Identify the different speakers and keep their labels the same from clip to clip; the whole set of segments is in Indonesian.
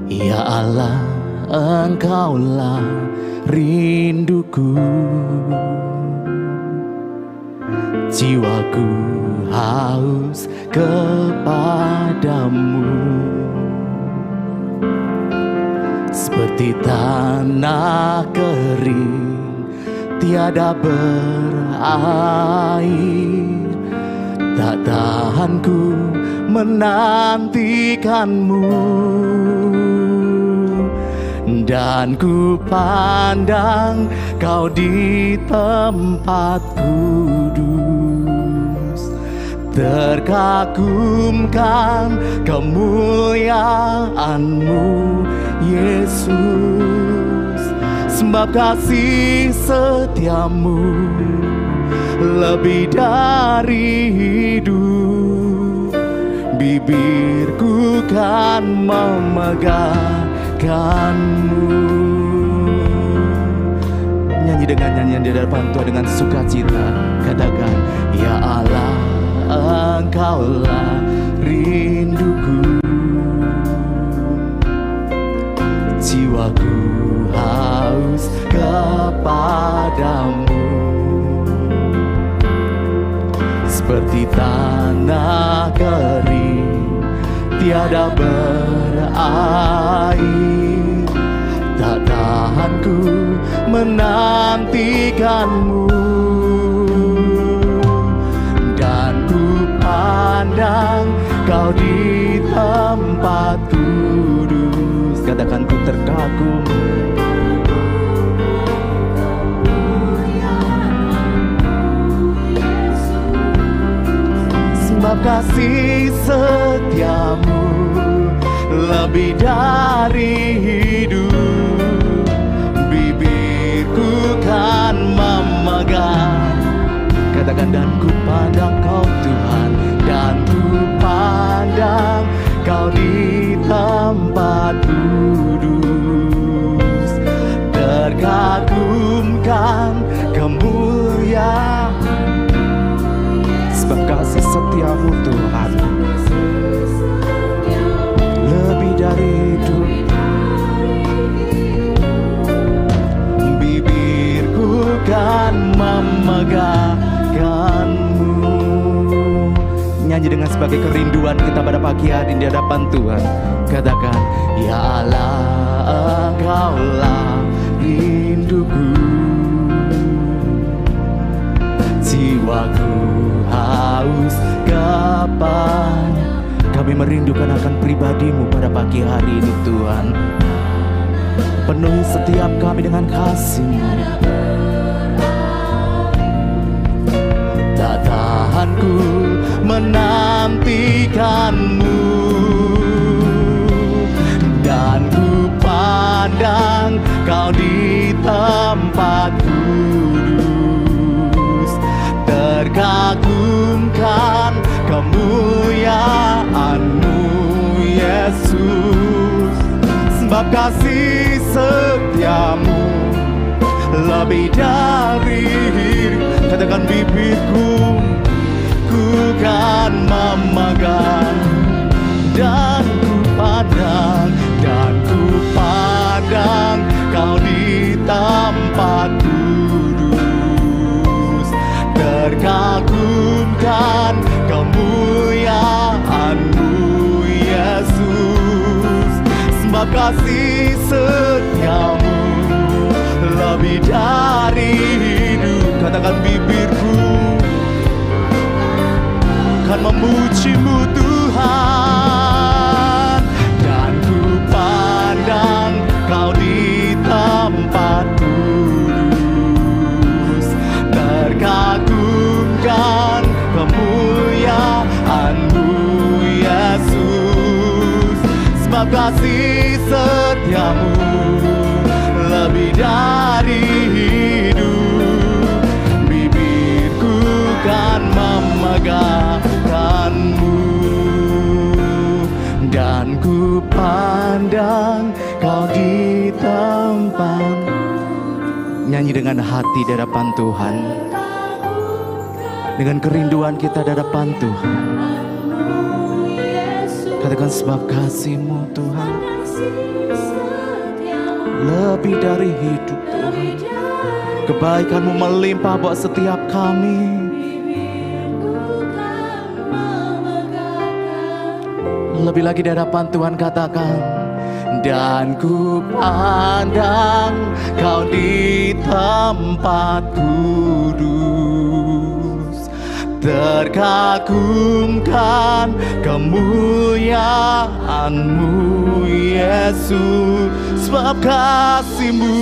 Speaker 1: Ya Allah, Engkaulah rinduku. Jiwaku haus kepadamu, seperti tanah kering tiada berair. Tak tahan ku menantikanmu, dan ku pandang Kau di tempat kudus. Terkagumkan kemuliaan-Mu, Yesus. Sebab kasih setiamu lebih dari hidup, bibirku kan memegahkanmu. Nyanyi dengan nyanyian di hadapan Tuhan dengan sukacita. Katakan, ya Allah, Engkaulah rinduku. Jiwaku haus kepadamu, seperti tanah kering tiada berair. Tak tahan ku menantikanmu, dan ku pandang Kau di tempat kudus. Katakan, ku terkagum. Sebab kasih setiamu lebih dari hidup, bibirku kan memegang. Katakan, dan ku pandang Kau Tuhan, dan ku pandang Kau di tempat kudus. Terkagumkan kemuliaan, sebab kasih setiamu Tuhan lebih dari hidup, bibirku kan memegahkanmu. Nyanyi dengan sebagai kerinduan kita pada pagi hari di hadapan Tuhan. Katakan, ya Allah, Engkaulah rinduku. Jiwaku haus kepada. Kami merindukan akan pribadi-Mu pada pagi hari ini Tuhan. Penuhi setiap kami dengan kasih-Mu. Tak tahan ku menantikanmu, dan ku pandang Kau di tempat kudus. Terkagumkan kemuliaan-Mu, Yesus. Sebab kasih setiamu lebih dari hidup. Katakan, bibirku ku kan memegang, dan ku pandang Kau di tempat kudus. Terkagumkan kemuliaan-Mu, Yesus. Sebab kasih setiamu lebih dari hidup. Katakan, bibirku kan memuji-Mu Tuhan, dan ku pandang Kau di tempat kudus. Terkagumkan kemuliaan-Mu, Yesus. Sebab kasih setiamu lebih dari hidup, bibirku kan memegahkanmu, dan ku pandang Kau di tempat. Nyanyi dengan hati di hadapan Tuhan, dengan kerinduan kita di hadapan Tuhan. Katakan sebab kasih-Mu Tuhan lebih dari hidup Tuhan. Kebaikan-Mu melimpah buat setiap kami. Lebih lagi di hadapan Tuhan katakan, dan ku pandang Kau di tempat kudus, terkagumkan kemuliaan-Mu Yesus. Sebab kasih-Mu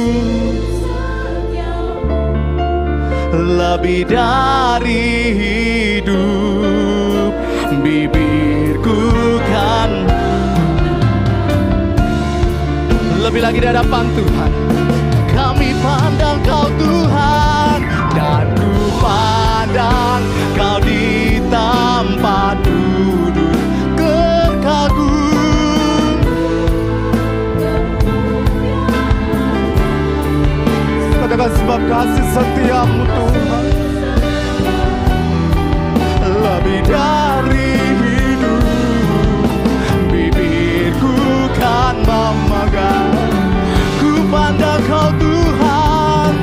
Speaker 1: lebih dari hidup, bibirku kan. Lebih lagi di hadapan Tuhan, kami pandang Kau Tuhan, dan ku pandang Kau di tempat duduk, terkagum. Katakan sebab kasih setia-Mu Tuhan lebih dari hidup, bibirku kan memegang. Ku pandang Kau Tuhan,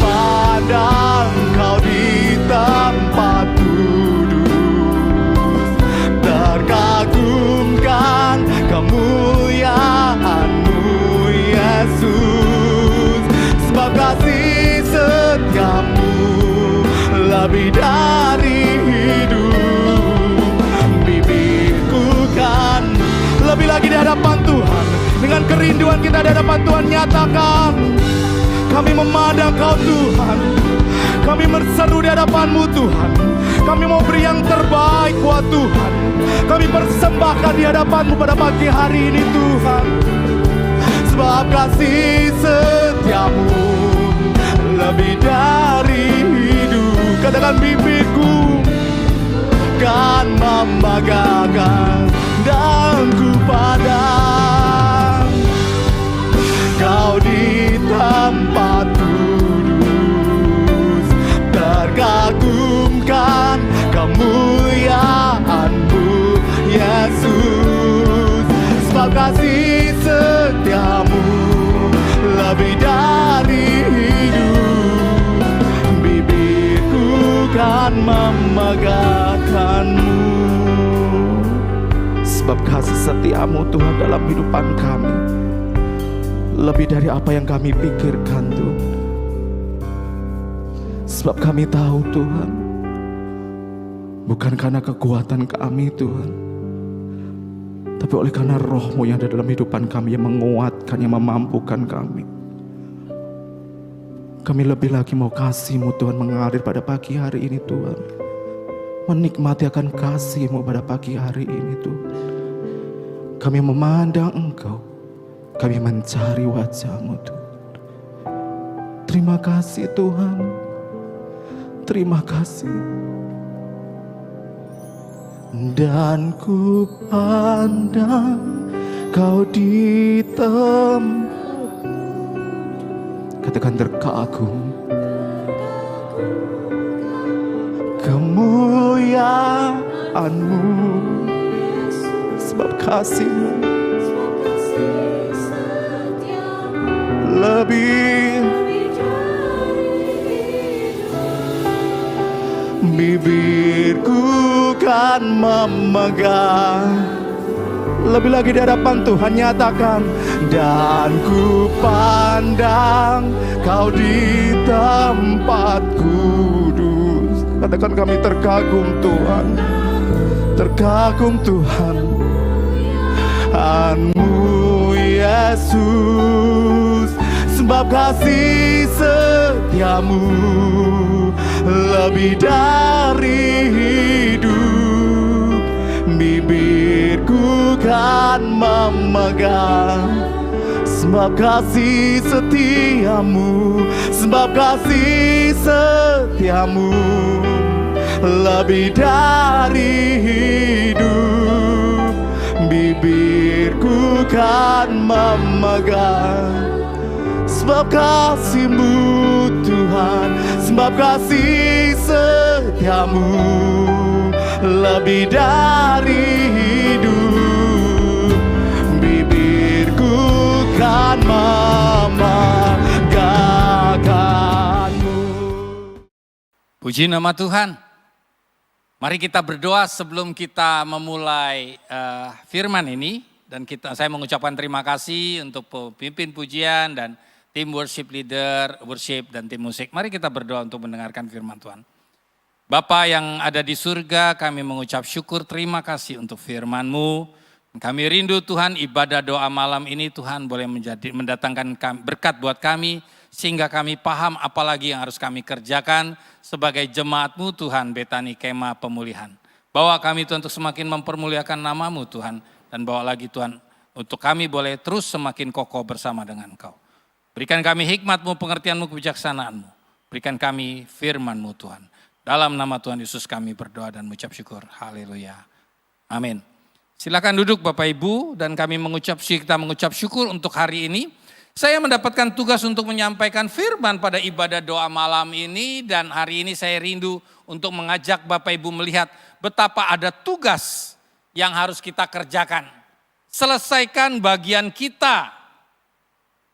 Speaker 1: pandang Kau di tempat kudus, terkagumkan kemuliaan-Mu Yesus. Sebab kasih setia-Mu lebih dari hidup, bibirku kan. Lebih lagi di hadapan Tuhan, dengan kerinduan kita di hadapan Tuhan, nyatakan kami memandang Kau Tuhan, kami berseru di hadapan-Mu Tuhan. Kami mau beri yang terbaik buat Tuhan. Kami persembahkan di hadapan-Mu pada pagi hari ini Tuhan. Sebab kasih setia-Mu lebih dari hidup. Katakan bibirku kan membanggakan, dan ku pandang Kau di tempat kudus, terkagumkan kemuliaan-Mu Yesus. Sebab kasih setia-Mu lebih dari hidup, bibirku kan memegahkan-Mu. Sebab kasih setia-Mu Tuhan dalam kehidupan kami lebih dari apa yang kami pikirkan Tuhan. Sebab kami tahu Tuhan, bukan karena kekuatan kami Tuhan, tapi oleh karena Roh-Mu yang ada dalam kehidupan kami, yang menguatkan, yang memampukan kami. Kami lebih lagi mau kasih-Mu Tuhan mengalir pada pagi hari ini Tuhan, menikmati akan kasih-Mu pada pagi hari ini Tuhan. Kami memandang Engkau, kami mencari wajah-Mu Tuhan. Terima kasih Tuhan, terima kasih. Dan ku pandang Kau di tempat, katakan terkagum, kemuliaan-Mu. Sebab kasih-Mu lebih, bibirku kan memegang. Lebih lagi di hadapan Tuhan, nyatakan, dan ku pandang Kau di tempat kudus. Katakan kami terkagum Tuhan, terkagum Tuhan, An-Mu Yesus. Sebab kasih setia-Mu lebih dari hidup, bibirku kan memegang. Sebab kasih setia-Mu, sebab kasih setia-Mu lebih dari hidup, bibirku kan memegang. Sebab kasih-Mu Tuhan, sebab kasih setia-Mu lebih dari hidup,
Speaker 2: Puji nama Tuhan. Mari kita berdoa sebelum kita memulai firman ini. Dan saya mengucapkan terima kasih untuk pemimpin pujian dan tim worship leader, worship dan tim musik. Mari kita berdoa untuk mendengarkan firman Tuhan. Bapa yang ada di surga, kami mengucap syukur terima kasih untuk firman-Mu. Kami rindu Tuhan ibadah doa malam ini Tuhan boleh mendatangkan berkat buat kami. Sehingga kami paham apalagi yang harus kami kerjakan sebagai jemaat-Mu Tuhan Betani Kemah Pemulihan. Bawa kami Tuhan untuk semakin mempermuliakan nama-Mu Tuhan. Dan bawa lagi Tuhan untuk kami boleh terus semakin kokoh bersama dengan Engkau. Berikan kami hikmat-Mu, pengertian-Mu, kebijaksanaan-Mu. Berikan kami firman-Mu Tuhan. Dalam nama Tuhan Yesus kami berdoa dan mengucap syukur. Haleluya. Amin. Silakan duduk Bapak Ibu dan kami kita mengucap syukur untuk hari ini. Saya mendapatkan tugas untuk menyampaikan firman pada ibadah doa malam ini dan hari ini saya rindu untuk mengajak Bapak Ibu melihat betapa ada tugas yang harus kita kerjakan. Selesaikan bagian kita.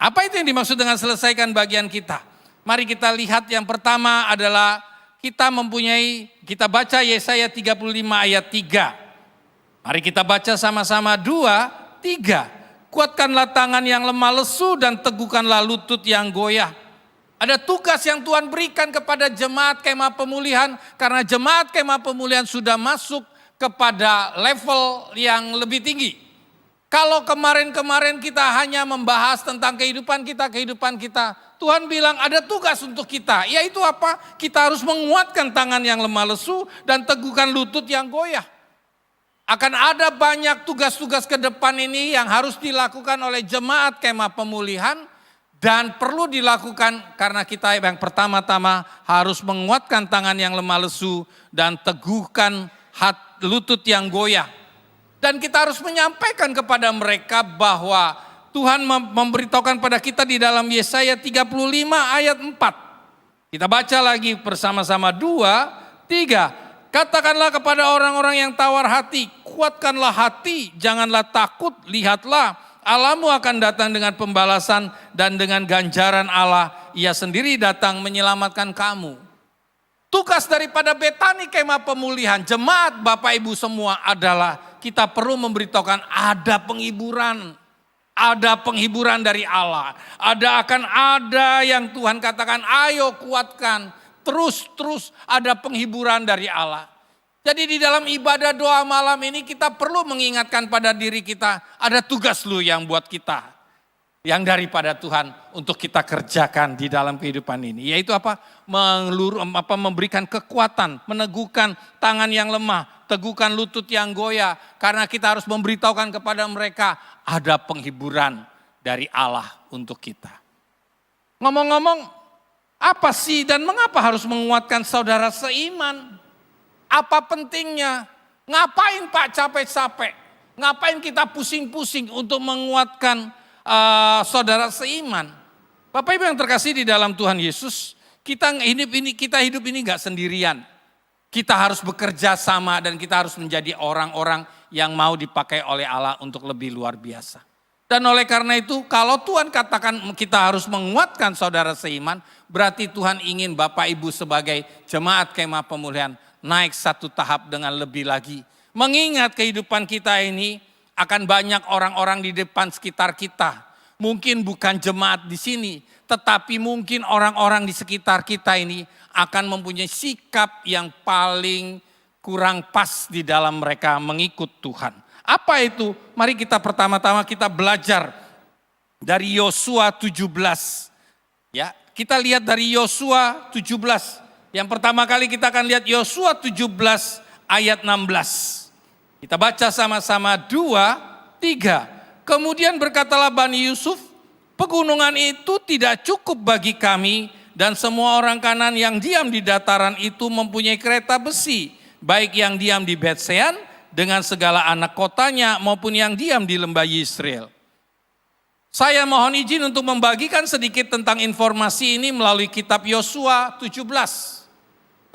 Speaker 2: Apa itu yang dimaksud dengan selesaikan bagian kita? Mari kita lihat yang pertama adalah kita baca Yesaya 35 ayat 3. Mari kita baca sama-sama 2, 3. Kuatkanlah tangan yang lemah lesu dan teguhkanlah lutut yang goyah. Ada tugas yang Tuhan berikan kepada jemaat Kemah Pemulihan. Karena jemaat Kemah Pemulihan sudah masuk kepada level yang lebih tinggi. Kalau kemarin-kemarin kita hanya membahas tentang kehidupan kita. Tuhan bilang ada tugas untuk kita. Yaitu apa? Kita harus menguatkan tangan yang lemah lesu dan teguhkan lutut yang goyah. Akan ada banyak tugas-tugas ke depan ini yang harus dilakukan oleh jemaat Kemah Pemulihan. Dan perlu dilakukan karena kita yang pertama-tama harus menguatkan tangan yang lemah lesu dan teguhkan lutut yang goyah. Dan kita harus menyampaikan kepada mereka bahwa Tuhan memberitahukan pada kita di dalam Yesaya 35 ayat 4. Kita baca lagi bersama-sama 2, 3. Katakanlah kepada orang-orang yang tawar hati, kuatkanlah hati, janganlah takut, lihatlah Allahmu akan datang dengan pembalasan dan dengan ganjaran Allah, Ia sendiri datang menyelamatkan kamu. Tugas daripada Betani Kemah Pemulihan, jemaat Bapak Ibu semua adalah kita perlu memberitahukan ada penghiburan. Ada penghiburan dari Allah. Akan ada yang Tuhan katakan ayo kuatkan. Terus ada penghiburan dari Allah. Jadi di dalam ibadah doa malam ini kita perlu mengingatkan pada diri kita. Ada tugas lu yang buat kita. Yang daripada Tuhan untuk kita kerjakan di dalam kehidupan ini. Yaitu apa? Memberikan kekuatan, meneguhkan tangan yang lemah, teguhkan lutut yang goyah. Karena kita harus memberitahukan kepada mereka ada penghiburan dari Allah untuk kita. Ngomong-ngomong, apa sih dan mengapa harus menguatkan saudara seiman? Apa pentingnya? Ngapain Pak capek-capek? Ngapain kita pusing-pusing untuk menguatkan saudara seiman? Bapak Ibu yang terkasih di dalam Tuhan Yesus, kita hidup ini gak sendirian. Kita harus bekerja sama dan kita harus menjadi orang-orang yang mau dipakai oleh Allah untuk lebih luar biasa. Dan oleh karena itu kalau Tuhan katakan kita harus menguatkan saudara seiman, berarti Tuhan ingin Bapak Ibu sebagai jemaat Kemah Pemulihan naik satu tahap dengan lebih lagi. Mengingat kehidupan kita ini akan banyak orang-orang di depan sekitar kita. Mungkin bukan jemaat di sini, tetapi mungkin orang-orang di sekitar kita ini akan mempunyai sikap yang paling kurang pas di dalam mereka mengikut Tuhan. Apa itu? Mari kita pertama-tama kita belajar dari Yosua 17. Ya, kita lihat dari Yosua 17. Yang pertama kali kita akan lihat Yosua 17 ayat 16. Kita baca sama-sama 2, 3. Kemudian berkatalah Bani Yusuf, pegunungan itu tidak cukup bagi kami dan semua orang Kanan yang diam di dataran itu mempunyai kereta besi, baik yang diam di Betsean dengan segala anak kotanya maupun yang diam di lembah Yisrael. Saya mohon izin untuk membagikan sedikit tentang informasi ini melalui kitab Yosua 17.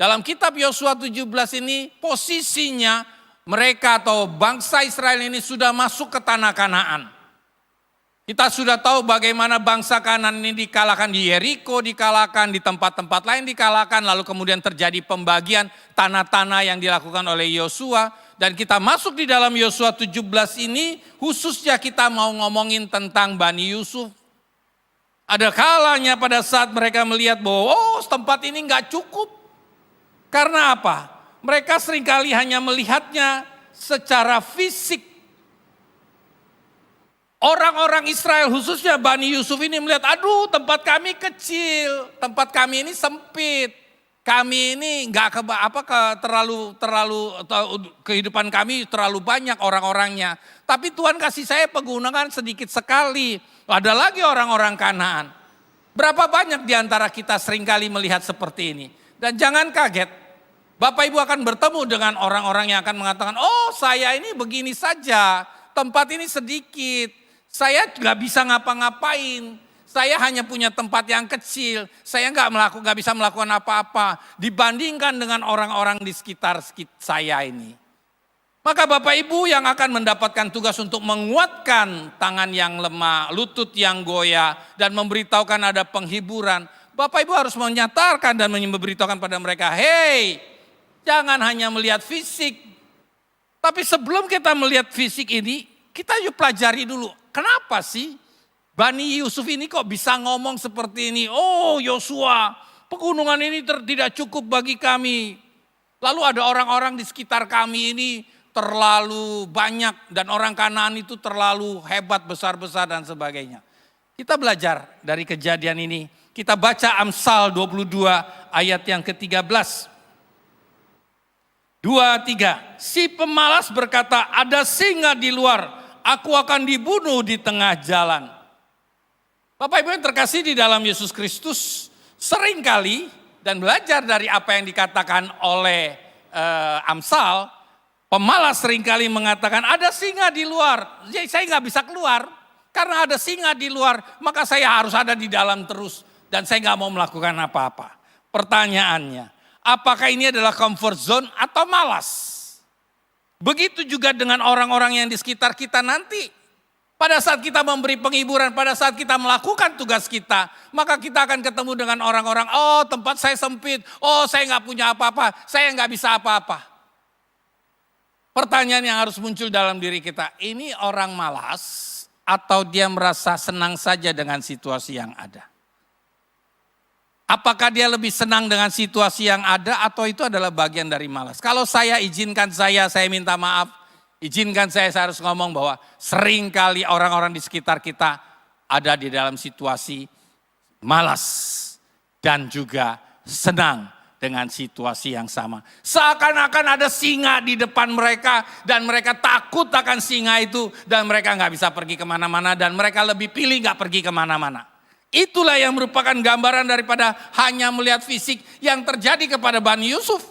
Speaker 2: Dalam kitab Yosua 17 ini posisinya mereka atau bangsa Israel ini sudah masuk ke tanah Kanaan. Kita sudah tahu bagaimana bangsa Kanan ini dikalahkan di Yeriko, dikalahkan di tempat-tempat lain dikalahkan. Lalu kemudian terjadi pembagian tanah-tanah yang dilakukan oleh Yosua. Dan kita masuk di dalam Yosua 17 ini khususnya kita mau ngomongin tentang Bani Yusuf. Ada kalanya pada saat mereka melihat bahwa tempat ini nggak cukup. Karena apa? Mereka seringkali hanya melihatnya secara fisik. Orang-orang Israel khususnya Bani Yusuf ini melihat, aduh tempat kami kecil, tempat kami ini sempit. Kami ini nggak terlalu kehidupan kami terlalu banyak orang-orangnya. Tapi Tuhan kasih saya pegunungan sedikit sekali. Ada lagi orang-orang Kanaan. Berapa banyak di antara kita seringkali melihat seperti ini. Dan jangan kaget, Bapak Ibu akan bertemu dengan orang-orang yang akan mengatakan, oh saya ini begini saja, tempat ini sedikit. Saya nggak bisa ngapa-ngapain. Saya hanya punya tempat yang kecil. Saya nggak bisa melakukan apa-apa dibandingkan dengan orang-orang di sekitar saya ini. Maka Bapak Ibu yang akan mendapatkan tugas untuk menguatkan tangan yang lemah, lutut yang goyah, dan memberitahukan ada penghiburan. Bapak Ibu harus menyatakan dan memberitahukan pada mereka, hey, jangan hanya melihat fisik. Tapi sebelum kita melihat fisik ini, kita yuk pelajari dulu. Kenapa sih Bani Yusuf ini kok bisa ngomong seperti ini? Oh Yosua, pegunungan ini tidak cukup bagi kami. Lalu ada orang-orang di sekitar kami ini terlalu banyak. Dan orang Kanaan itu terlalu hebat, besar-besar dan sebagainya. Kita belajar dari kejadian ini. Kita baca Amsal 22 ayat yang ke-13. 2-3. Si pemalas berkata, ada singa di luar. Aku akan dibunuh di tengah jalan. Bapak Ibu yang terkasih di dalam Yesus Kristus, seringkali dan belajar dari apa yang dikatakan oleh Amsal, pemalas seringkali mengatakan ada singa di luar. Jadi saya nggak bisa keluar karena ada singa di luar, maka saya harus ada di dalam terus dan saya nggak mau melakukan apa-apa. Pertanyaannya, apakah ini adalah comfort zone atau malas? Begitu juga dengan orang-orang yang di sekitar kita nanti. Pada saat kita memberi penghiburan, pada saat kita melakukan tugas kita, maka kita akan ketemu dengan orang-orang, oh tempat saya sempit, oh saya nggak punya apa-apa, saya nggak bisa apa-apa. Pertanyaan yang harus muncul dalam diri kita, ini orang malas atau dia merasa senang saja dengan situasi yang ada? Apakah dia lebih senang dengan situasi yang ada atau itu adalah bagian dari malas? Kalau saya minta maaf. Izinkan saya harus ngomong bahwa seringkali orang-orang di sekitar kita ada di dalam situasi malas dan juga senang dengan situasi yang sama. Seakan-akan ada singa di depan mereka dan mereka takut akan singa itu dan mereka nggak bisa pergi kemana-mana dan mereka lebih pilih nggak pergi kemana-mana. Itulah yang merupakan gambaran daripada hanya melihat fisik yang terjadi kepada Bani Yusuf.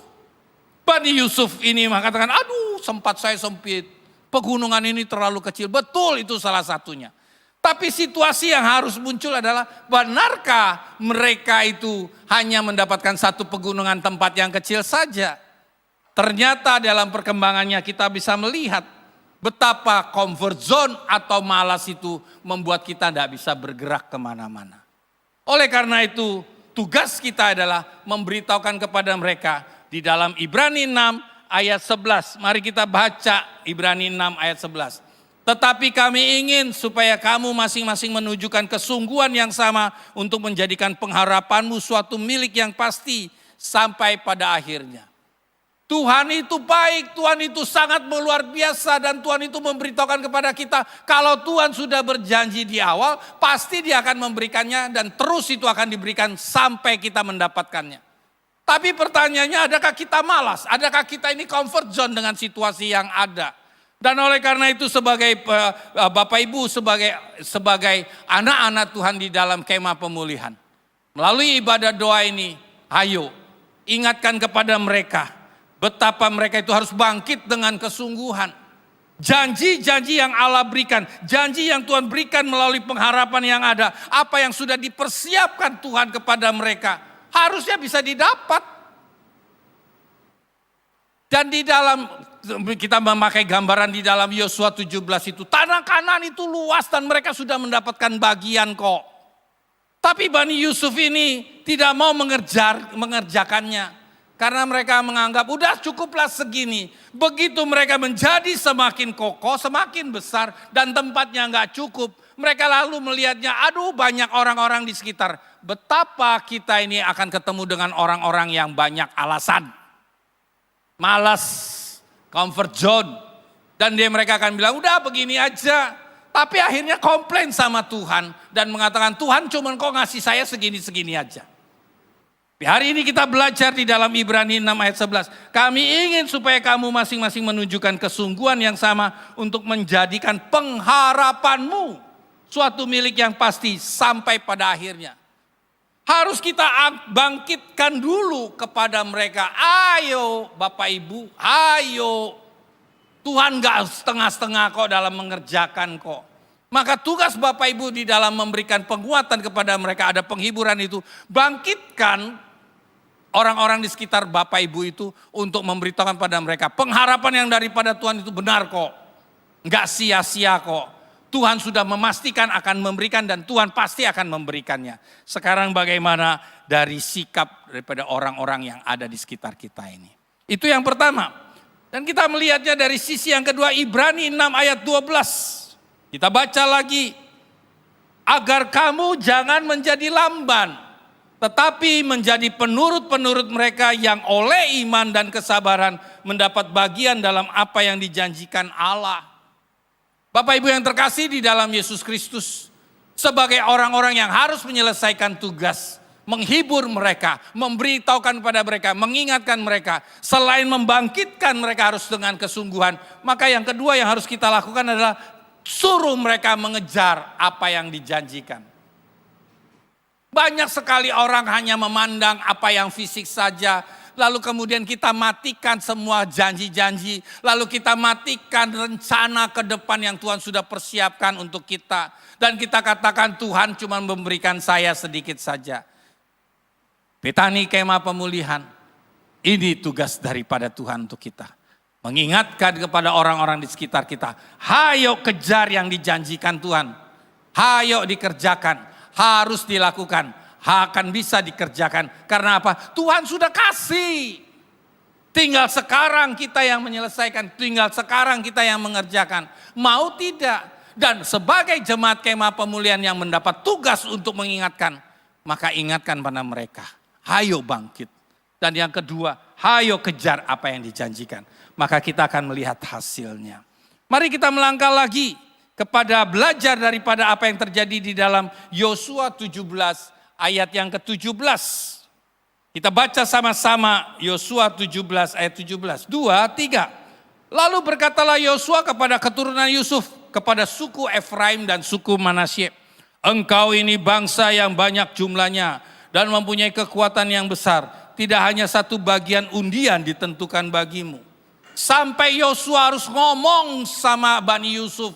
Speaker 2: Bani Yusuf ini mengatakan, aduh sempat saya sempit, pegunungan ini terlalu kecil. Betul, itu salah satunya. Tapi situasi yang harus muncul adalah, benarkah mereka itu hanya mendapatkan satu pegunungan tempat yang kecil saja? Ternyata dalam perkembangannya kita bisa melihat betapa comfort zone atau malas itu membuat kita tidak bisa bergerak kemana-mana. Oleh karena itu tugas kita adalah memberitahukan kepada mereka di dalam Ibrani 6 ayat 11. Mari kita baca Ibrani 6 ayat 11. Tetapi kami ingin supaya kamu masing-masing menunjukkan kesungguhan yang sama untuk menjadikan pengharapanmu suatu milik yang pasti sampai pada akhirnya. Tuhan itu baik, Tuhan itu sangat luar biasa dan Tuhan itu memberitahukan kepada kita kalau Tuhan sudah berjanji di awal pasti Dia akan memberikannya dan terus itu akan diberikan sampai kita mendapatkannya. Tapi pertanyaannya, adakah kita malas? Adakah kita ini comfort zone dengan situasi yang ada? Dan oleh karena itu sebagai Bapak Ibu, sebagai anak-anak Tuhan di dalam kemah pemulihan, melalui ibadah doa ini, ayo ingatkan kepada mereka betapa mereka itu harus bangkit dengan kesungguhan. Janji-janji yang Allah berikan, janji yang Tuhan berikan melalui pengharapan yang ada, apa yang sudah dipersiapkan Tuhan kepada mereka, harusnya bisa didapat. Dan di dalam kita memakai gambaran di dalam Yosua 17 itu. Tanah Kanan itu luas dan mereka sudah mendapatkan bagian kok. Tapi Bani Yusuf ini tidak mau mengerjakannya. Karena mereka menganggap udah cukuplah segini. Begitu mereka menjadi semakin kokoh, semakin besar dan tempatnya nggak cukup. Mereka lalu melihatnya, aduh banyak orang-orang di sekitar. Betapa kita ini akan ketemu dengan orang-orang yang banyak alasan. Malas, comfort zone. Dan mereka akan bilang udah begini aja. Tapi akhirnya komplain sama Tuhan dan mengatakan Tuhan cuman kok ngasih saya segini-segini aja. Hari ini kita belajar di dalam Ibrani 6 ayat 11. Kami ingin supaya kamu masing-masing menunjukkan kesungguhan yang sama untuk menjadikan pengharapanmu suatu milik yang pasti sampai pada akhirnya. Harus kita bangkitkan dulu kepada mereka. Ayo Bapak Ibu, ayo. Tuhan gak setengah-setengah kok dalam mengerjakan kok. Maka tugas Bapak Ibu di dalam memberikan penguatan kepada mereka, ada penghiburan itu. Bangkitkan orang-orang di sekitar Bapak Ibu itu untuk memberitakan pada mereka. Pengharapan yang daripada Tuhan itu benar kok. Enggak sia-sia kok. Tuhan sudah memastikan akan memberikan dan Tuhan pasti akan memberikannya. Sekarang bagaimana dari sikap daripada orang-orang yang ada di sekitar kita ini. Itu yang pertama. Dan kita melihatnya dari sisi yang kedua, Ibrani 6 ayat 12. Kita baca lagi. Agar kamu jangan menjadi lamban, tetapi menjadi penurut-penurut mereka yang oleh iman dan kesabaran mendapat bagian dalam apa yang dijanjikan Allah. Bapak Ibu yang terkasih di dalam Yesus Kristus, sebagai orang-orang yang harus menyelesaikan tugas, menghibur mereka, memberitahukan kepada mereka, mengingatkan mereka, selain membangkitkan mereka harus dengan kesungguhan, maka yang kedua yang harus kita lakukan adalah suruh mereka mengejar apa yang dijanjikan. Banyak sekali orang hanya memandang apa yang fisik saja, lalu kemudian kita matikan semua janji-janji, lalu kita matikan rencana ke depan yang Tuhan sudah persiapkan untuk kita. Dan kita katakan Tuhan cuma memberikan saya sedikit saja. Betani Kemah Pemulihan, ini tugas daripada Tuhan untuk kita. Mengingatkan kepada orang-orang di sekitar kita, hayo kejar yang dijanjikan Tuhan. Hayo dikerjakan, harus dilakukan, akan bisa dikerjakan. Karena apa? Tuhan sudah kasih. Tinggal sekarang kita yang menyelesaikan, tinggal sekarang kita yang mengerjakan. Mau tidak? Dan sebagai jemaat Kemah Pemulihan yang mendapat tugas untuk mengingatkan, maka ingatkan pada mereka, hayo bangkit. Dan yang kedua, hayo kejar apa yang dijanjikan. Maka kita akan melihat hasilnya. Mari kita melangkah lagi kepada belajar daripada apa yang terjadi di dalam Yosua 17 ayat yang ke-17. Kita baca sama-sama Yosua 17 ayat 17. 2, 3. Lalu berkatalah Yosua kepada keturunan Yusuf, kepada suku Efraim dan suku Manasye. Engkau ini bangsa yang banyak jumlahnya dan mempunyai kekuatan yang besar. Tidak hanya satu bagian undian ditentukan bagimu. Sampai Yosua harus ngomong sama Bani Yusuf.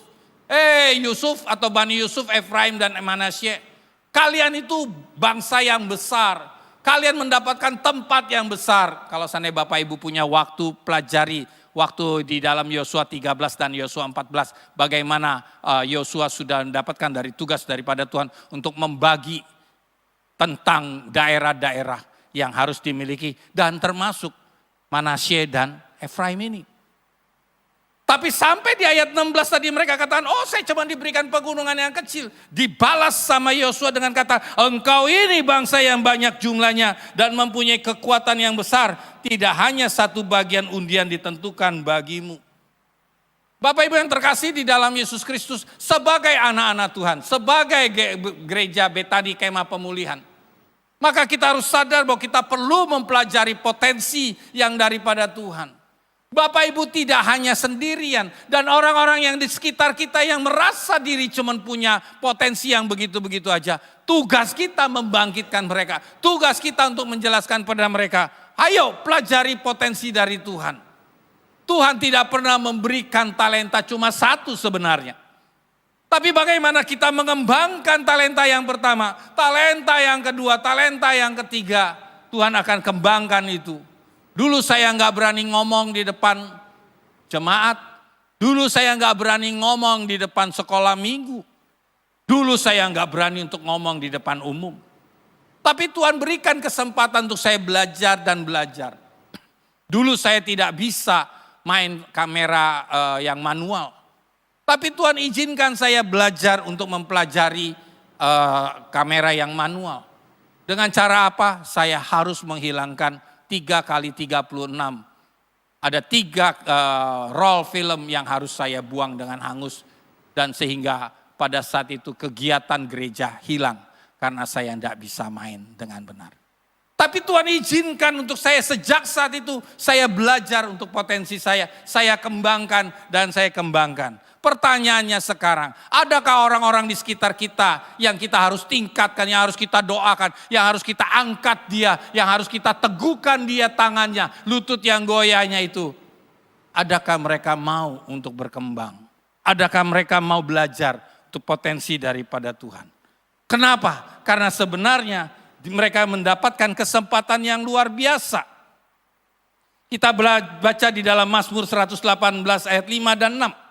Speaker 2: Yusuf atau Bani Yusuf, Efraim dan Manasye. Kalian itu bangsa yang besar. Kalian mendapatkan tempat yang besar. Kalau seandainya Bapak Ibu punya waktu, pelajari waktu di dalam Yosua 13 dan Yosua 14. Bagaimana Yosua sudah mendapatkan dari tugas daripada Tuhan untuk membagi tentang daerah-daerah yang harus dimiliki. Dan termasuk Manasye dan Efraim ini. Tapi sampai di ayat 16 tadi mereka katakan, oh saya cuma diberikan pegunungan yang kecil. Dibalas sama Yosua dengan kata, engkau ini bangsa yang banyak jumlahnya dan mempunyai kekuatan yang besar. Tidak hanya satu bagian undian ditentukan bagimu. Bapak Ibu yang terkasih di dalam Yesus Kristus, sebagai anak-anak Tuhan, sebagai gereja Betani Kemah Pemulihan. Maka kita harus sadar bahwa kita perlu mempelajari potensi yang daripada Tuhan. Bapak Ibu tidak hanya sendirian dan orang-orang yang di sekitar kita yang merasa diri cuma punya potensi yang begitu-begitu aja. Tugas kita membangkitkan mereka. Tugas kita untuk menjelaskan pada mereka. Ayo pelajari potensi dari Tuhan. Tuhan tidak pernah memberikan talenta cuma satu sebenarnya. Tapi bagaimana kita mengembangkan talenta yang pertama, talenta yang kedua, talenta yang ketiga. Tuhan akan kembangkan itu. Dulu saya nggak berani ngomong di depan Jemaat, dulu saya nggak berani ngomong di depan sekolah minggu. Dulu saya nggak berani untuk ngomong di depan umum. Tapi Tuhan berikan kesempatan untuk saya belajar dan belajar. Dulu saya tidak bisa main kamera yang manual. Tapi Tuhan izinkan saya belajar untuk mempelajari kamera yang manual. Dengan cara apa? Saya harus menghilangkan 3 kali 36. Ada 3 roll film yang harus saya buang dengan hangus. Dan sehingga pada saat itu kegiatan gereja hilang. Karena saya tidak bisa main dengan benar. Tapi Tuhan izinkan untuk saya sejak saat itu saya belajar untuk potensi saya kembangkan dan saya kembangkan. Pertanyaannya sekarang, adakah orang-orang di sekitar kita yang kita harus tingkatkan, yang harus kita doakan, yang harus kita angkat dia, yang harus kita teguhkan dia tangannya, lutut yang goyahnya itu. Adakah mereka mau untuk berkembang? Adakah mereka mau belajar untuk potensi daripada Tuhan? Kenapa? Karena sebenarnya mereka mendapatkan kesempatan yang luar biasa. Kita baca di dalam Mazmur 118 ayat 5 dan 6.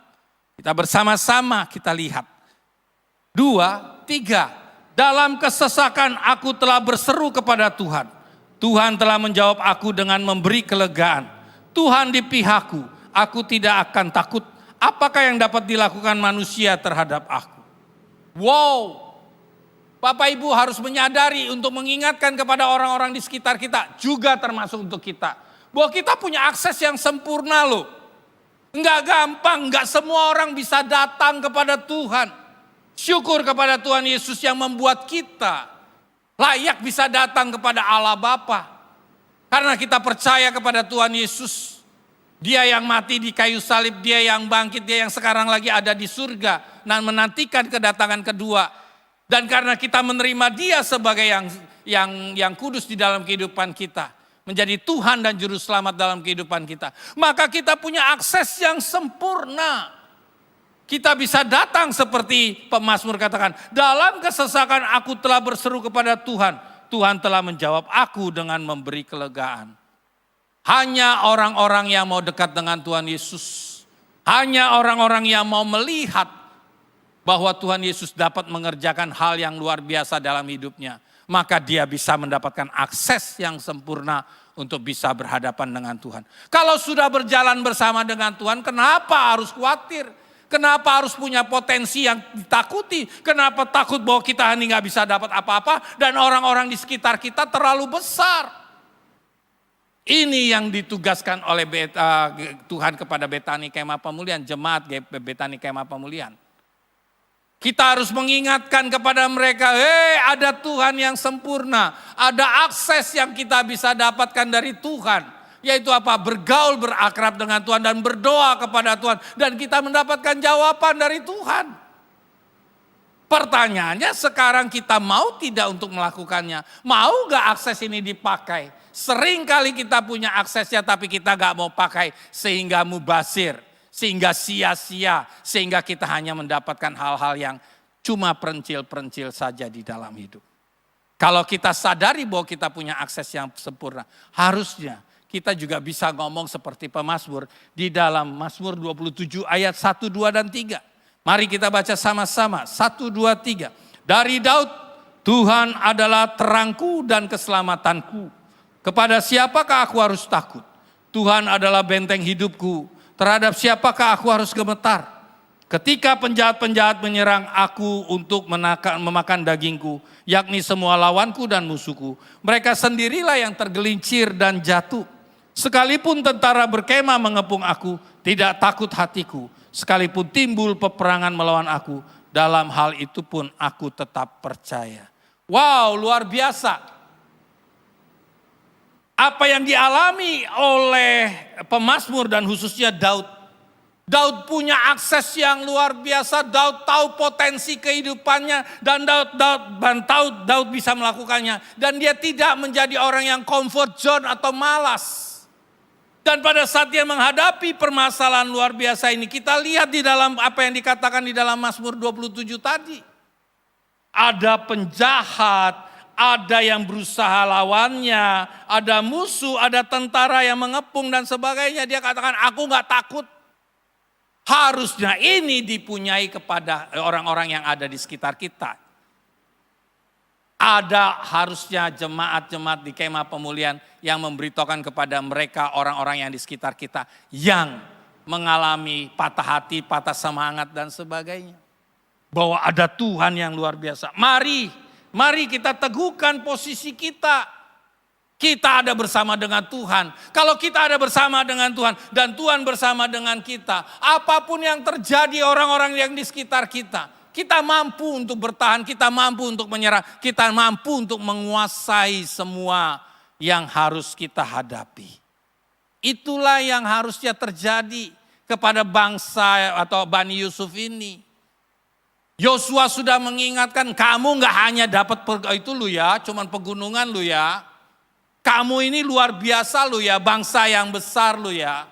Speaker 2: Kita bersama-sama kita lihat. 2, 3. Dalam kesesakan aku telah berseru kepada Tuhan. Tuhan telah menjawab aku dengan memberi kelegaan. Tuhan di pihakku, aku tidak akan takut. Apakah yang dapat dilakukan manusia terhadap aku? Wow. Bapak Ibu harus menyadari untuk mengingatkan kepada orang-orang di sekitar kita, juga termasuk untuk kita, bahwa kita punya akses yang sempurna loh. Enggak gampang, enggak semua orang bisa datang kepada Tuhan. Syukur kepada Tuhan Yesus yang membuat kita layak bisa datang kepada Allah Bapa. Karena kita percaya kepada Tuhan Yesus. Dia yang mati di kayu salib, dia yang bangkit, dia yang sekarang lagi ada di surga dan menantikan kedatangan kedua. Dan karena kita menerima dia sebagai yang kudus di dalam kehidupan kita. Menjadi Tuhan dan Juru Selamat dalam kehidupan kita. Maka kita punya akses yang sempurna. Kita bisa datang seperti pemazmur katakan. Dalam kesesakan aku telah berseru kepada Tuhan. Tuhan telah menjawab aku dengan memberi kelegaan. Hanya orang-orang yang mau dekat dengan Tuhan Yesus. Hanya orang-orang yang mau melihat bahwa Tuhan Yesus dapat mengerjakan hal yang luar biasa dalam hidupnya. Maka dia bisa mendapatkan akses yang sempurna untuk bisa berhadapan dengan Tuhan. Kalau sudah berjalan bersama dengan Tuhan, kenapa harus khawatir? Kenapa harus punya potensi yang ditakuti? Kenapa takut bahwa kita ini gak bisa dapat apa-apa dan orang-orang di sekitar kita terlalu besar? Ini yang ditugaskan oleh Tuhan kepada Betani Kemah Pemulihan, jemaat Betani Kemah Pemulihan. Kita harus mengingatkan kepada mereka, ada Tuhan yang sempurna. Ada akses yang kita bisa dapatkan dari Tuhan. Yaitu apa? Bergaul, berakrab dengan Tuhan dan berdoa kepada Tuhan. Dan kita mendapatkan jawaban dari Tuhan. Pertanyaannya sekarang kita mau tidak untuk melakukannya? Mau gak akses ini dipakai? Sering kali kita punya aksesnya tapi kita gak mau pakai sehingga mubazir. Sehingga sia-sia, sehingga kita hanya mendapatkan hal-hal yang cuma perencil-perencil saja di dalam hidup. Kalau kita sadari bahwa kita punya akses yang sempurna, harusnya kita juga bisa ngomong seperti pemazmur di dalam Mazmur 27 ayat 1, 2, dan 3. Mari kita baca sama-sama, 1, 2, 3. Dari Daud, Tuhan adalah terangku dan keselamatanku. Kepada siapakah aku harus takut? Tuhan adalah benteng hidupku. Terhadap siapakah aku harus gemetar? Ketika penjahat-penjahat menyerang aku untuk memakan dagingku, yakni semua lawanku dan musuhku, mereka sendirilah yang tergelincir dan jatuh. Sekalipun tentara berkemah mengepung aku, tidak takut hatiku. Sekalipun timbul peperangan melawan aku, dalam hal itu pun aku tetap percaya. Wow, luar biasa. Apa yang dialami oleh pemazmur dan khususnya Daud. Daud punya akses yang luar biasa. Daud tahu potensi kehidupannya dan Daud bisa melakukannya. Dan dia tidak menjadi orang yang comfort zone atau malas. Dan pada saat dia menghadapi permasalahan luar biasa ini, kita lihat di dalam apa yang dikatakan di dalam Mazmur 27 tadi. Ada penjahat, ada yang berusaha lawannya, ada musuh, ada tentara yang mengepung dan sebagainya. Dia katakan, aku gak takut. Harusnya ini dipunyai kepada orang-orang yang ada di sekitar kita. Ada harusnya jemaat-jemaat di kemah pemulihan yang memberitahukan kepada mereka orang-orang yang di sekitar kita yang mengalami patah hati, patah semangat dan sebagainya. Bahwa ada Tuhan yang luar biasa. Mari kita teguhkan posisi kita. Kita ada bersama dengan Tuhan. Kalau kita ada bersama dengan Tuhan dan Tuhan bersama dengan kita, apapun yang terjadi orang-orang yang di sekitar kita, kita mampu untuk bertahan, kita mampu untuk menyerah, kita mampu untuk menguasai semua yang harus kita hadapi. Itulah yang harusnya terjadi kepada bangsa atau Bani Yusuf ini. Yosua sudah mengingatkan, kamu gak hanya dapat itu lu ya, cuman pegunungan lu ya. Kamu ini luar biasa lu ya, bangsa yang besar lu ya.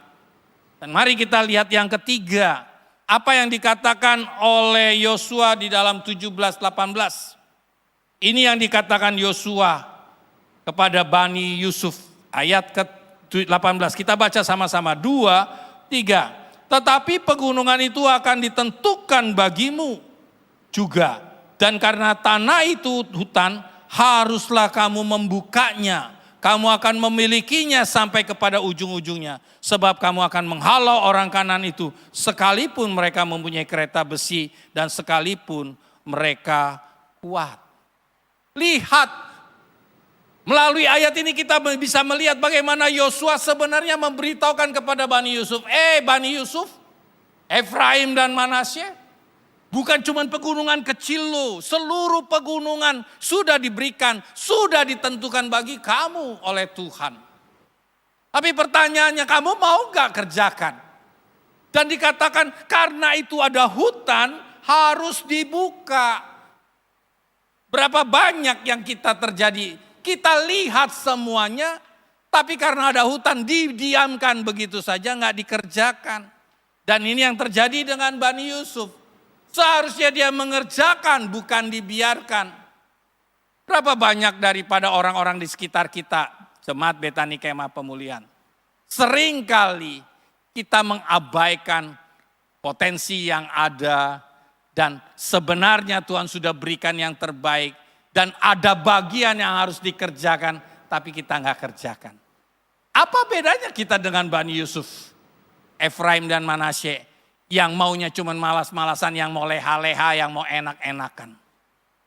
Speaker 2: Dan mari kita lihat yang ketiga. Apa yang dikatakan oleh Yosua di dalam 17-18. Ini yang dikatakan Yosua kepada Bani Yusuf. Ayat ke-18. Kita baca sama-sama. 2, 3. Tetapi pegunungan itu akan ditentukan bagimu juga. Dan karena tanah itu hutan, haruslah kamu membukanya. Kamu akan memilikinya sampai kepada ujung-ujungnya. Sebab kamu akan menghalau orang kanan itu. Sekalipun mereka mempunyai kereta besi dan sekalipun mereka kuat. Lihat, melalui ayat ini kita bisa melihat bagaimana Yosua sebenarnya memberitahukan kepada Bani Yusuf. Bani Yusuf, Efraim dan Manasye. Bukan cuma pegunungan kecil lo, seluruh pegunungan sudah diberikan, sudah ditentukan bagi kamu oleh Tuhan. Tapi pertanyaannya, kamu mau gak kerjakan? Dan dikatakan karena itu ada hutan harus dibuka. Berapa banyak yang kita terjadi, kita lihat semuanya, tapi karena ada hutan didiamkan begitu saja gak dikerjakan. Dan ini yang terjadi dengan Bani Yusuf. Seharusnya dia mengerjakan, bukan dibiarkan. Berapa banyak daripada orang-orang di sekitar kita, Jemaat Betani Kemah Pemulihan. Seringkali kita mengabaikan potensi yang ada. Dan sebenarnya Tuhan sudah berikan yang terbaik. Dan ada bagian yang harus dikerjakan, tapi kita nggak kerjakan. Apa bedanya kita dengan Bani Yusuf, Efraim dan Manasye? Yang maunya cuma malas-malasan, yang mau leha-leha, yang mau enak-enakan.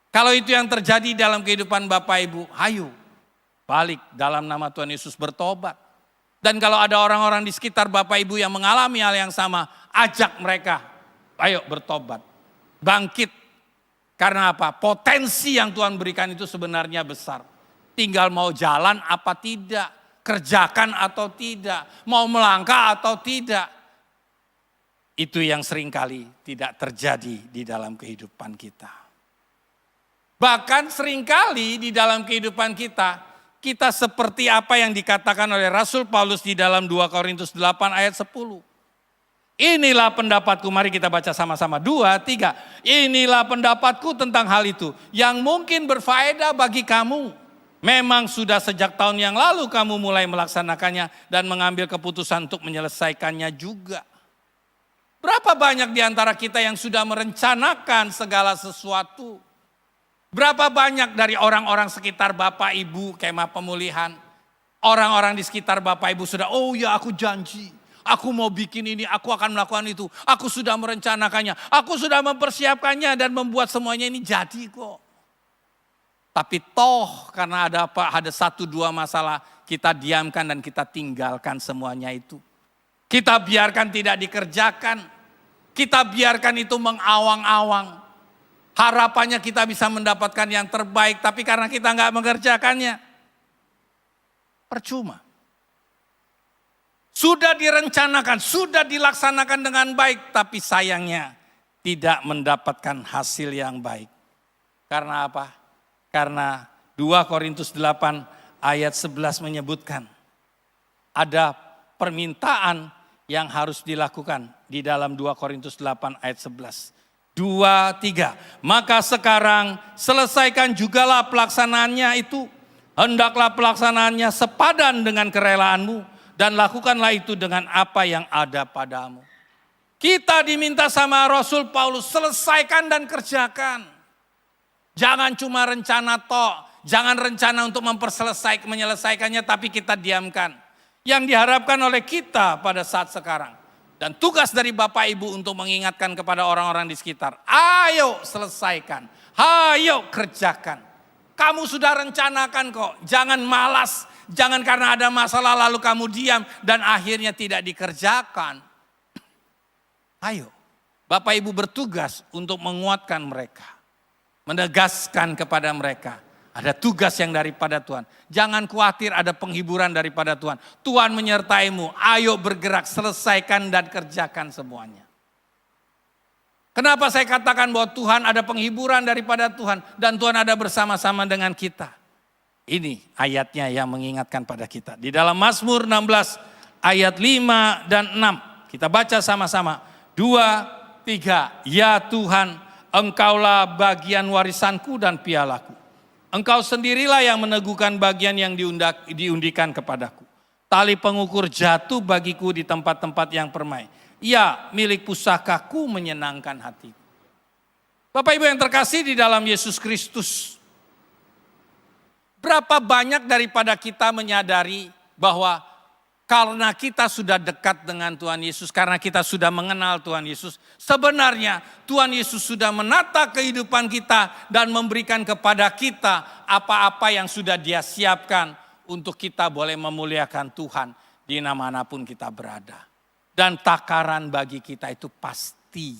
Speaker 2: Kalau itu yang terjadi dalam kehidupan Bapak Ibu, ayo balik dalam nama Tuhan Yesus bertobat. Dan kalau ada orang-orang di sekitar Bapak Ibu yang mengalami hal yang sama, ajak mereka, ayo bertobat. Bangkit. Karena apa? Potensi yang Tuhan berikan itu sebenarnya besar. Tinggal mau jalan apa tidak, kerjakan atau tidak, mau melangkah atau tidak. Itu yang seringkali tidak terjadi di dalam kehidupan kita. Bahkan seringkali di dalam kehidupan kita, kita seperti apa yang dikatakan oleh Rasul Paulus di dalam 2 Korintus 8 ayat 10. Inilah pendapatku, mari kita baca sama-sama. 2, 3. Inilah pendapatku tentang hal itu, yang mungkin berfaedah bagi kamu. Memang sudah sejak tahun yang lalu kamu mulai melaksanakannya dan mengambil keputusan untuk menyelesaikannya juga. Berapa banyak di antara kita yang sudah merencanakan segala sesuatu? Berapa banyak dari orang-orang sekitar Bapak Ibu Kemah Pemulihan? Orang-orang di sekitar Bapak Ibu sudah, oh ya aku janji. Aku mau bikin ini, aku akan melakukan itu. Aku sudah merencanakannya, aku sudah mempersiapkannya dan membuat semuanya ini jadi kok. Tapi toh karena ada 1-2 masalah, kita diamkan dan kita tinggalkan semuanya itu. Kita biarkan tidak dikerjakan. Kita biarkan itu mengawang-awang. Harapannya kita bisa mendapatkan yang terbaik, tapi karena kita nggak mengerjakannya, percuma. Sudah direncanakan, sudah dilaksanakan dengan baik, tapi sayangnya tidak mendapatkan hasil yang baik. Karena apa? Karena 2 Korintus 8 ayat 11 menyebutkan ada permintaan yang harus dilakukan di dalam 2 Korintus 8 ayat 11. 2, 3. Maka sekarang selesaikan jugalah pelaksanaannya itu. Hendaklah pelaksanaannya sepadan dengan kerelaanmu. Dan lakukanlah itu dengan apa yang ada padamu. Kita diminta sama Rasul Paulus, selesaikan dan kerjakan. Jangan cuma rencana tok, jangan rencana untuk menyelesaikannya tapi kita diamkan. Yang diharapkan oleh kita pada saat sekarang. Dan tugas dari Bapak Ibu untuk mengingatkan kepada orang-orang di sekitar. Ayo selesaikan, ayo kerjakan. Kamu sudah rencanakan kok, jangan malas. Jangan karena ada masalah lalu kamu diam dan akhirnya tidak dikerjakan. Ayo, Bapak Ibu bertugas untuk menguatkan mereka. Menegaskan kepada mereka. Ada tugas yang daripada Tuhan. Jangan khawatir ada penghiburan daripada Tuhan. Tuhan menyertaimu. Ayo bergerak, selesaikan dan kerjakan semuanya. Kenapa saya katakan bahwa Tuhan ada penghiburan daripada Tuhan. Dan Tuhan ada bersama-sama dengan kita. Ini ayatnya yang mengingatkan pada kita. Di dalam Mazmur 16 ayat 5 dan 6. Kita baca sama-sama. 2, 3. Ya Tuhan, Engkaulah bagian warisanku dan pialaku. Engkau sendirilah yang meneguhkan bagian yang diundikan kepadaku. Tali pengukur jatuh bagiku di tempat-tempat yang permai. Ya, milik pusakaku menyenangkan hatiku. Bapak Ibu yang terkasih di dalam Yesus Kristus. Berapa banyak daripada kita menyadari bahwa karena kita sudah dekat dengan Tuhan Yesus, karena kita sudah mengenal Tuhan Yesus, sebenarnya Tuhan Yesus sudah menata kehidupan kita dan memberikan kepada kita apa-apa yang sudah Dia siapkan untuk kita boleh memuliakan Tuhan di manapun kita berada. Dan takaran bagi kita itu pasti.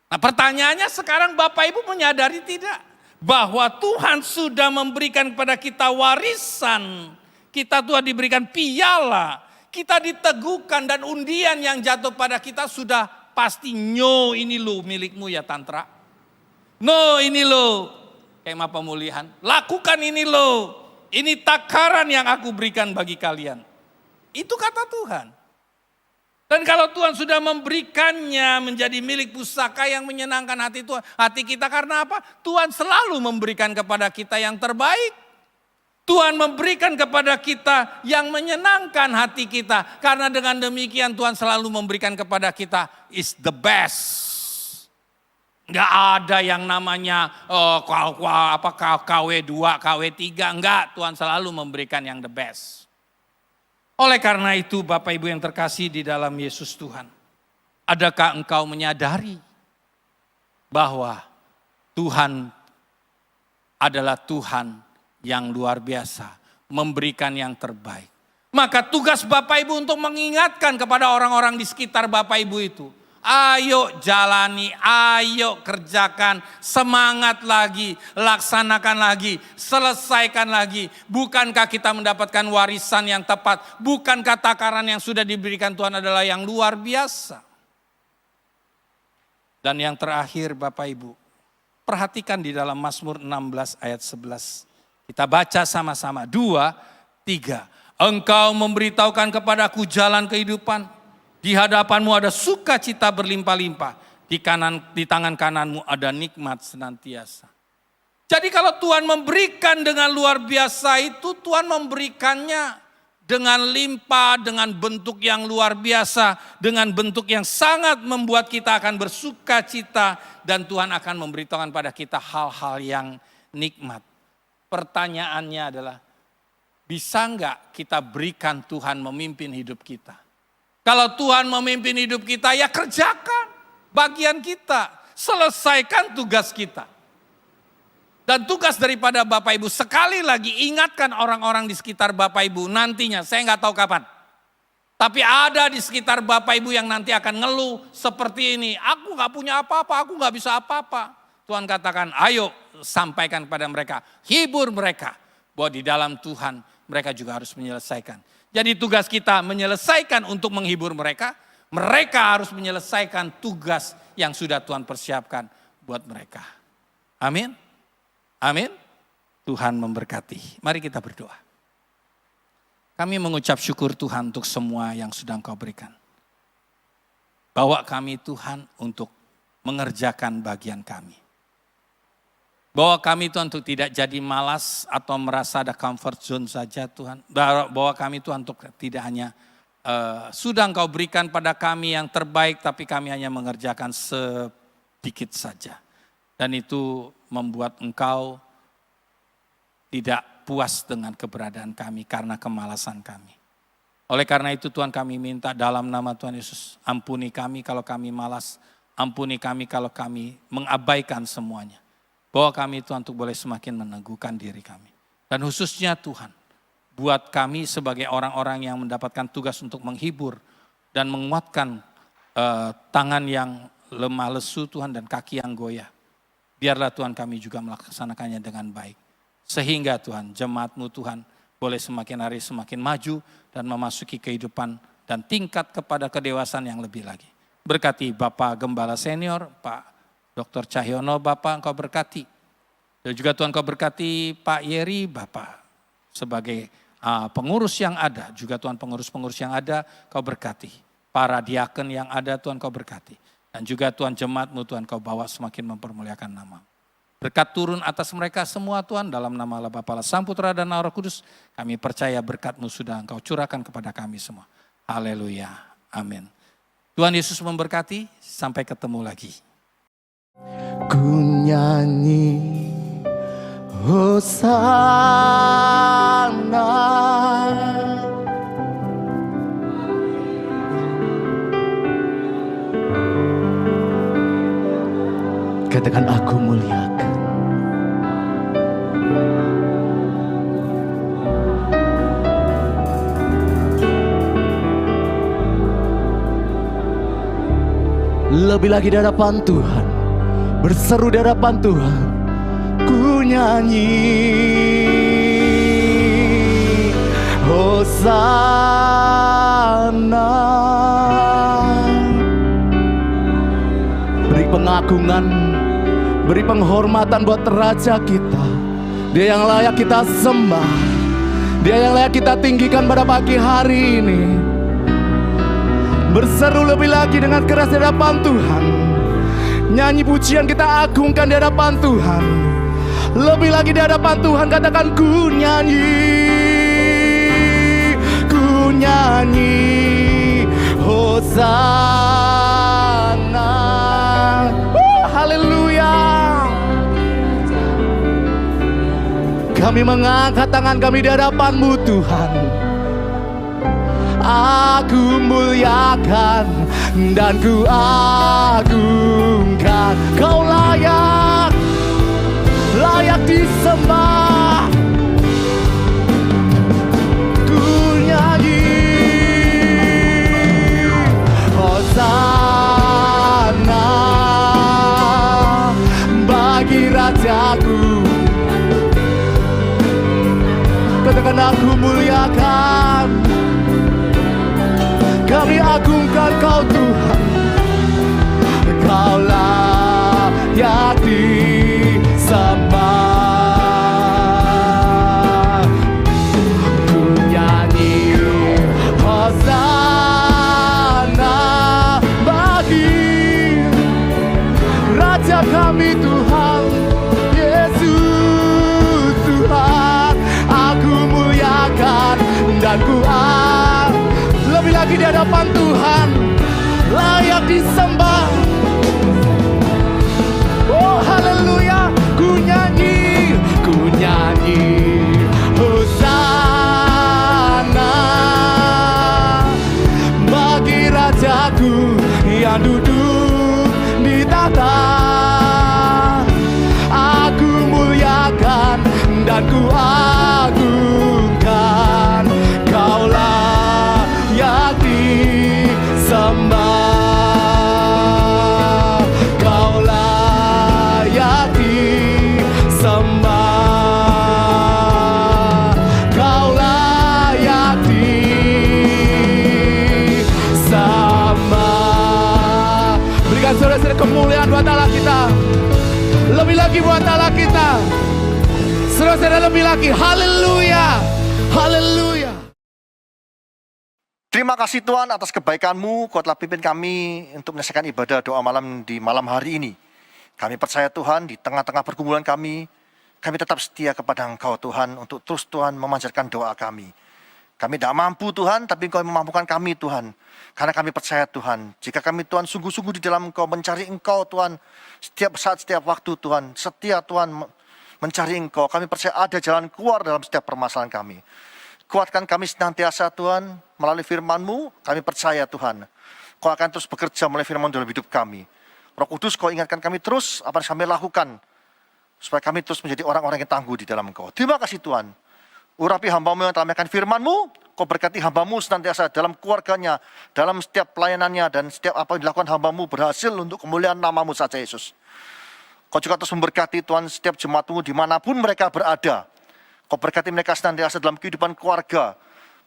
Speaker 2: Nah, pertanyaannya sekarang Bapak Ibu menyadari tidak bahwa Tuhan sudah memberikan kepada kita warisan. Kita Tuhan diberikan piala, kita diteguhkan dan undian yang jatuh pada kita sudah pasti. No, ini lo milikmu ya Tantra. No, ini lo kemah pemulihan. Lakukan ini lo. Ini takaran yang aku berikan bagi kalian. Itu kata Tuhan. Dan kalau Tuhan sudah memberikannya menjadi milik pusaka yang menyenangkan hati Tuhan, hati kita karena apa? Tuhan selalu memberikan kepada kita yang terbaik. Tuhan memberikan kepada kita yang menyenangkan hati kita. Karena dengan demikian Tuhan selalu memberikan kepada kita is the best. Enggak ada yang namanya KW2, KW3. Enggak, Tuhan selalu memberikan yang the best. Oleh karena itu Bapak Ibu yang terkasih di dalam Yesus Tuhan. Adakah engkau menyadari bahwa Tuhan adalah Tuhan yang luar biasa, memberikan yang terbaik. Maka tugas Bapak Ibu untuk mengingatkan kepada orang-orang di sekitar Bapak Ibu itu. Ayo jalani, ayo kerjakan, semangat lagi, laksanakan lagi, selesaikan lagi. Bukankah kita mendapatkan warisan yang tepat? Bukankah takaran yang sudah diberikan Tuhan adalah yang luar biasa? Dan yang terakhir Bapak Ibu, perhatikan di dalam Mazmur 16 ayat 11. Kita baca sama-sama. 2, 3. Engkau memberitahukan kepadaku jalan kehidupan. Di hadapanmu ada sukacita berlimpah-limpah. Di tangan kananmu ada nikmat senantiasa. Jadi kalau Tuhan memberikan dengan luar biasa itu, Tuhan memberikannya dengan limpah, dengan bentuk yang luar biasa. Dengan bentuk yang sangat membuat kita akan bersukacita. Dan Tuhan akan memberitahukan pada kita hal-hal yang nikmat. Pertanyaannya adalah, bisa enggak kita berikan Tuhan memimpin hidup kita? Kalau Tuhan memimpin hidup kita, ya kerjakan bagian kita. Selesaikan tugas kita. Dan tugas daripada Bapak Ibu, sekali lagi ingatkan orang-orang di sekitar Bapak Ibu nantinya, saya enggak tahu kapan. Tapi ada di sekitar Bapak Ibu yang nanti akan ngeluh seperti ini. Aku enggak punya apa-apa, aku enggak bisa apa-apa. Tuhan katakan, ayo sampaikan kepada mereka, hibur mereka. Bahwa di dalam Tuhan mereka juga harus menyelesaikan. Jadi tugas kita menyelesaikan untuk menghibur mereka. Mereka harus menyelesaikan tugas yang sudah Tuhan persiapkan buat mereka. Amin. Amin. Tuhan memberkati. Mari kita berdoa. Kami mengucap syukur Tuhan untuk semua yang sudah Engkau berikan. Bawa kami Tuhan untuk mengerjakan bagian kami. Bawa kami Tuhan untuk tidak jadi malas atau merasa ada comfort zone saja Tuhan. Bawa kami Tuhan untuk tidak hanya sudah Engkau berikan pada kami yang terbaik, tapi kami hanya mengerjakan sedikit saja. Dan itu membuat Engkau tidak puas dengan keberadaan kami karena kemalasan kami. Oleh karena itu Tuhan, kami minta dalam nama Tuhan Yesus, ampuni kami kalau kami malas, ampuni kami kalau kami mengabaikan semuanya. Bawa kami Tuhan untuk boleh semakin meneguhkan diri kami. Dan khususnya Tuhan, buat kami sebagai orang-orang yang mendapatkan tugas untuk menghibur dan menguatkan tangan yang lemah lesu Tuhan dan kaki yang goyah. Biarlah Tuhan kami juga melaksanakannya dengan baik. Sehingga Tuhan, jemaat-Mu Tuhan boleh semakin hari semakin maju dan memasuki kehidupan dan tingkat kepada kedewasaan yang lebih lagi. Berkati Bapak Gembala Senior, Pak Dr. Cahyono, Bapak Engkau berkati. Dan juga Tuhan Engkau berkati Pak Yeri, Bapak sebagai pengurus yang ada. Juga Tuhan pengurus-pengurus yang ada Kau berkati. Para diaken yang ada Tuhan Kau berkati. Dan juga Tuhan jemaat-Mu Tuhan Kau bawa semakin mempermuliakan nama. Berkat turun atas mereka semua Tuhan, dalam nama Allah Bapa, Sang Putra dan Roh Kudus. Kami percaya berkat-Mu sudah Engkau curahkan kepada kami semua. Haleluya. Amin. Tuhan Yesus memberkati, sampai ketemu lagi.
Speaker 1: Ku nyanyi Hosana, katakan aku muliakan. Lebih lagi di hadapan Tuhan, berseru di hadapan Tuhan, ku nyanyi Hosana. Beri pengagungan, beri penghormatan buat Raja kita. Dia yang layak kita sembah, Dia yang layak kita tinggikan pada pagi hari ini. Berseru lebih lagi dengan keras di hadapan Tuhan. Nyanyi pujian kita agungkan di hadapan Tuhan. Lebih lagi di hadapan Tuhan, katakan ku nyanyi. Ku nyanyi Hosana. Haleluya. Kami mengangkat tangan kami di hadapan-Mu Tuhan. Aku muliakan dan ku agungkan. Kau layak, layak disembah. Ku nyanyi Hosana bagi Rajaku. Katakan aku muliakan. Kami agungkan Kau Tuhan. Kau layak disembah. Ku nyanyi Hosana bagi Raja kami Tuhan Yesus Tuhan. Aku muliakan dan ku lebih lagi di hadapan Tuhan, layak disembah. Oh haleluya, ku nyanyi Hosana bagi Rajaku yang duduk di tahta. Aku muliakan dan ku agungkan. Kau layak disembah. Kau layak disembah. Kau layak disembah. Berikan saudara-saudara kemuliaan buat Allah kita. Lebih lagi buat Allah kita. Saudara-saudara lebih lagi. Haleluya. Haleluya.
Speaker 3: Terima kasih Tuhan atas kebaikan-Mu. Kau telah pimpin kami untuk menyelesaikan ibadah doa malam di malam hari ini. Kami percaya Tuhan, di tengah-tengah pergumulan kami tetap setia kepada Engkau Tuhan, untuk terus Tuhan memanjatkan doa kami. Kami tidak mampu Tuhan, tapi Engkau yang memampukan kami Tuhan. Karena kami percaya Tuhan, jika kami Tuhan sungguh-sungguh di dalam Engkau, mencari Engkau Tuhan, setiap saat, setiap waktu Tuhan, setia Tuhan mencari Engkau, kami percaya ada jalan keluar dalam setiap permasalahan kami. Kuatkan kami senantiasa Tuhan, melalui firman-Mu, kami percaya Tuhan, Kau akan terus bekerja melalui firman dalam hidup kami. Roh Kudus, Kau ingatkan kami terus apa yang kami lakukan, supaya kami terus menjadi orang-orang yang tangguh di dalam Engkau. Terima kasih Tuhan. Urapi hamba-Mu yang telah menyampaikan firman-Mu, Kau berkati hamba-Mu senantiasa dalam keluarganya, dalam setiap pelayanannya, dan setiap apa yang dilakukan hamba-Mu berhasil untuk kemuliaan nama-Mu saja Yesus. Kau juga terus memberkati Tuhan setiap jemaat-Mu dimanapun mereka berada. Kau berkati mereka senantiasa dalam kehidupan keluarga,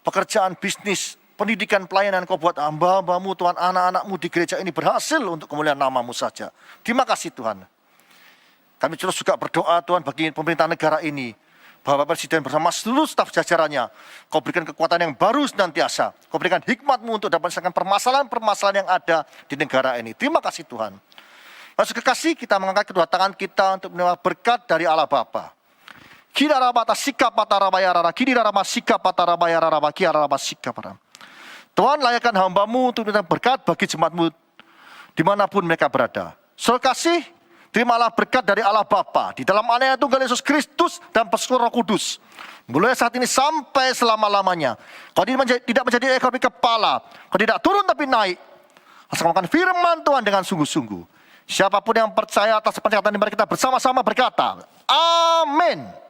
Speaker 3: pekerjaan, bisnis, pendidikan, pelayanan. Kau buat hamba-hamba-Mu Tuhan, anak-anak-Mu di gereja ini berhasil untuk kemuliaan nama-Mu saja. Terima kasih Tuhan. Kami terus juga berdoa Tuhan bagi pemerintah negara ini, Bapak Presiden bersama seluruh staf jajarannya, Kau berikan kekuatan yang baru senantiasa. Kau berikan hikmat-Mu untuk dapat menyelesaikan permasalahan-permasalahan yang ada di negara ini. Terima kasih Tuhan. Masuk kekasih, kita mengangkat kedua tangan kita untuk menerima berkat dari Allah Bapa. Tuhan, layakkan hamba-Mu untuk menerima berkat bagi jemaat-Mu dimanapun mereka berada. Saudara kasih, terimalah berkat dari Allah Bapa di dalam anaknya Tunggal Yesus Kristus dan persekutuan Roh Kudus. Mulai saat ini sampai selama-lamanya. Kau tidak menjadi ekor tapi kepala. Kau tidak turun tapi naik. Asal makan firman Tuhan dengan sungguh-sungguh. Siapapun yang percaya atas perkataan ini, mari kita bersama-sama berkata, Amin.